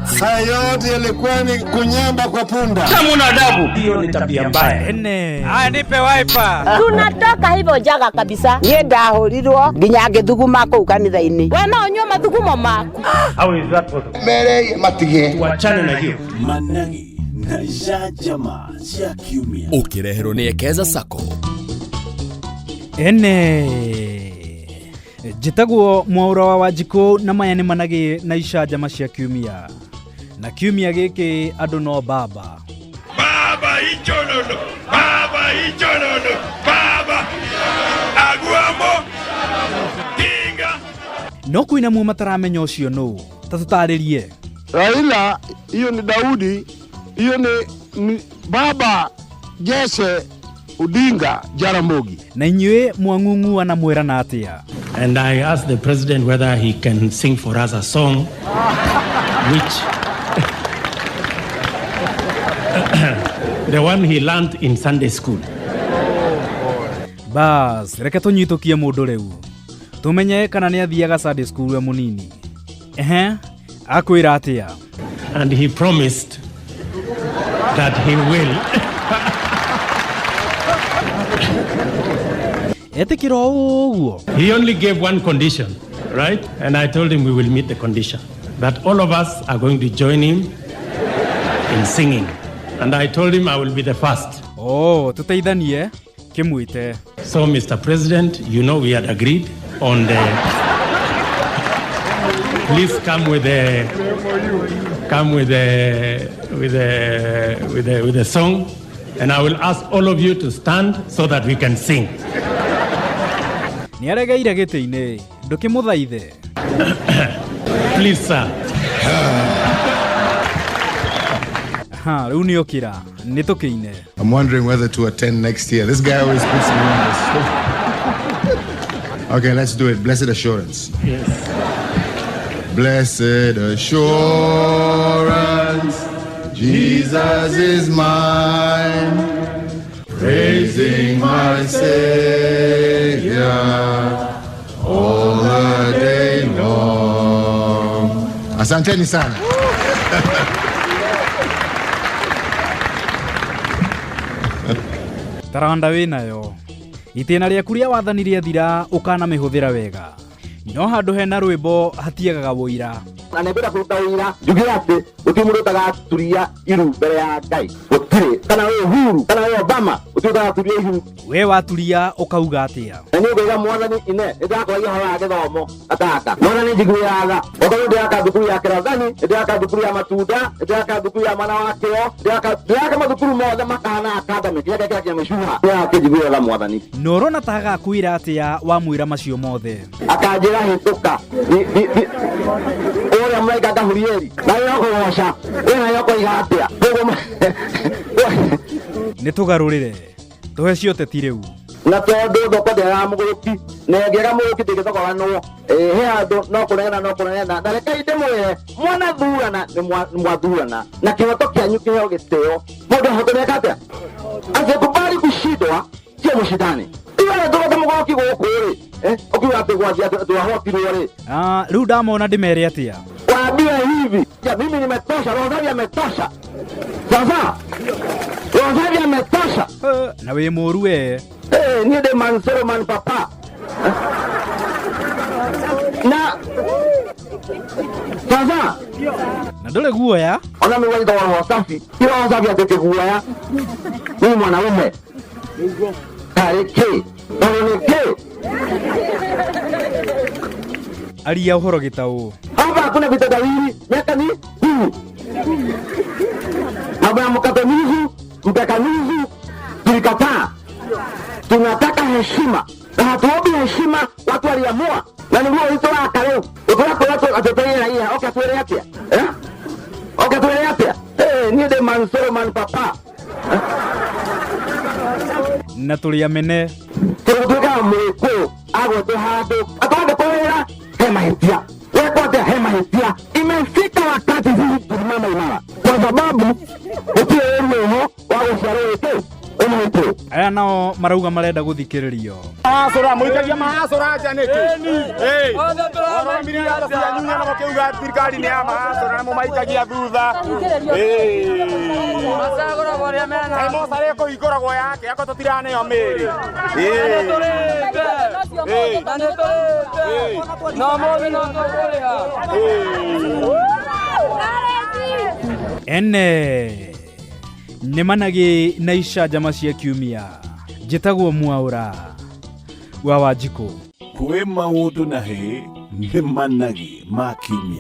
Saa yote yalikuwa ni kunyamba kwa punda. Kama una adabu, hiyo ni tabia mbaya. Nipe wiper. Tunatoka hivyo jaga kabisa. Yenda holirwo nginya ngithuguma ku kanitha-ini. We no nyua mathugumo maku. How is that possible? Mere matige. Wachane na hiyo. Managi na Jajama cia kiumia. Ukireherwo ni Ekeza Sacco. Jitagwo Mwaura wa Wanjiku na maya ni Managi na Jajama cia kiumia. Na kiumia giki andu no baba. Baba ichonono, baba ichonono, baba aguamo kinga. No kuina mu mataramenya ucio no. Ta tutaririe. Raila, hiyo ni Daudi, hiyo ni baba Jesse Odinga Jaramogi. Na inywe mwang'ung'ua na mwera na atia. And I asked the president whether he can sing for us a song which the one he learned in Sunday school. Bas, reke tunyitukie mundu riu. Tumenye kana ni athiaga Sunday school we munini. Akwira atia. And he promised that he will. Etikiro uguo. He only gave one condition, right? And I told him we will meet the condition. That all of us are going to join him in singing. And I told him I will be the first. Oh, tuteithanie kimwite. So, Mr. President, you know we had agreed on the... Please come with the song, and I will ask all of you to stand so that we can sing. Ni aregeire giti-ini ndukimuthaithe. Please, sir. Riu ni okira nitukiine. I'm wondering whether to attend next year. This guy always puts me on this. Okay, let's do it. Blessed assurance. Yes. Blessed assurance, Jesus is mine, praising my Savior all the day long. Asanteni sana. Taranda winayo. Itena riaku ria wathani ria thira ukana mihuthira wega. No handu hena rwimbo hatiagaga woira. Na nebera kuruta wira njugira ati utimurutaga turia iru mbere ya Ngai utire kana we Uhuru kana we Obama utigaga turia iru we waturia ukauga atia na ni ngega mwathani ine ndakwagia hora githomo ataka mwathani njiguyaga okorwo ndaka thukuru ya kirathani ndaka thukuru ya matunda ndaka thukuru ya mana wakio ndaka mathukuru mothe makana academy kile kile kia mishuha ya kijiguyaga mwathani norona taga kwira atia wa mwira macio mothe akajira hituka ora mwaika kahurieri na yoko washa ina yoko igatia nitugarurire tuhe cio teti riu na tondu thoko ndera muguruki nengera muguruki ndigithogora no he andu no kunena na reke ndimwe mwana thurana ni mwathurana na kihoto kianyu kiheo giteo mundu ahotoneka atia angekubali kushindwa sio mshindani iwe ndo kama muguruki gukuri ukiwa ati gwathia tuahotirwo ri riu ndamona ndimere atia waambia hivi ya mimi nimetosha Rosario ametosha sasa Rosario ametosha na we muru we ni de mansero man papa na sasa na ndole guoya ona mimi wali tawa wasafi kila wasafi ateke guoya mimi mwanaume kareke aria uhoro gitau hapa hakuna vitendawili miaka ni huu hapa mkatamizu mtakamizu tulikataa tunataka heshima na hatuombi heshima watu waliamua na ndio ulitoa kaleo utaka watu atetee raia okatuele yapia okatuele yapia ni de mansoro man papa na tuliamene tutuka mweko agwe hado atwende kwera hema hitia wekote hema hitia imefika wakati huu tusimame imara kwa sababu ukiwa wewe wa ushauri tu unaito aya nao marauga marenda guthikiririo. Mahacũra mũikagia mahacũra nja nĩkĩ? Orombire ando cianyunya na mũkiuga thirikari nĩ ya mahacũra na mũmaikagia thutha. Macagũra borĩa mena. Mosare kũhingũragwo yake ako tũtiraneo mĩĩrĩ. No mũthĩ no tũkũrĩha. Ene nĩ Managi na icanjama cia kiumia. Njĩtagwo Mwaũra wa Wanjikũ. Kwĩ maũndũ na hĩ nĩ Managi ma kiumia.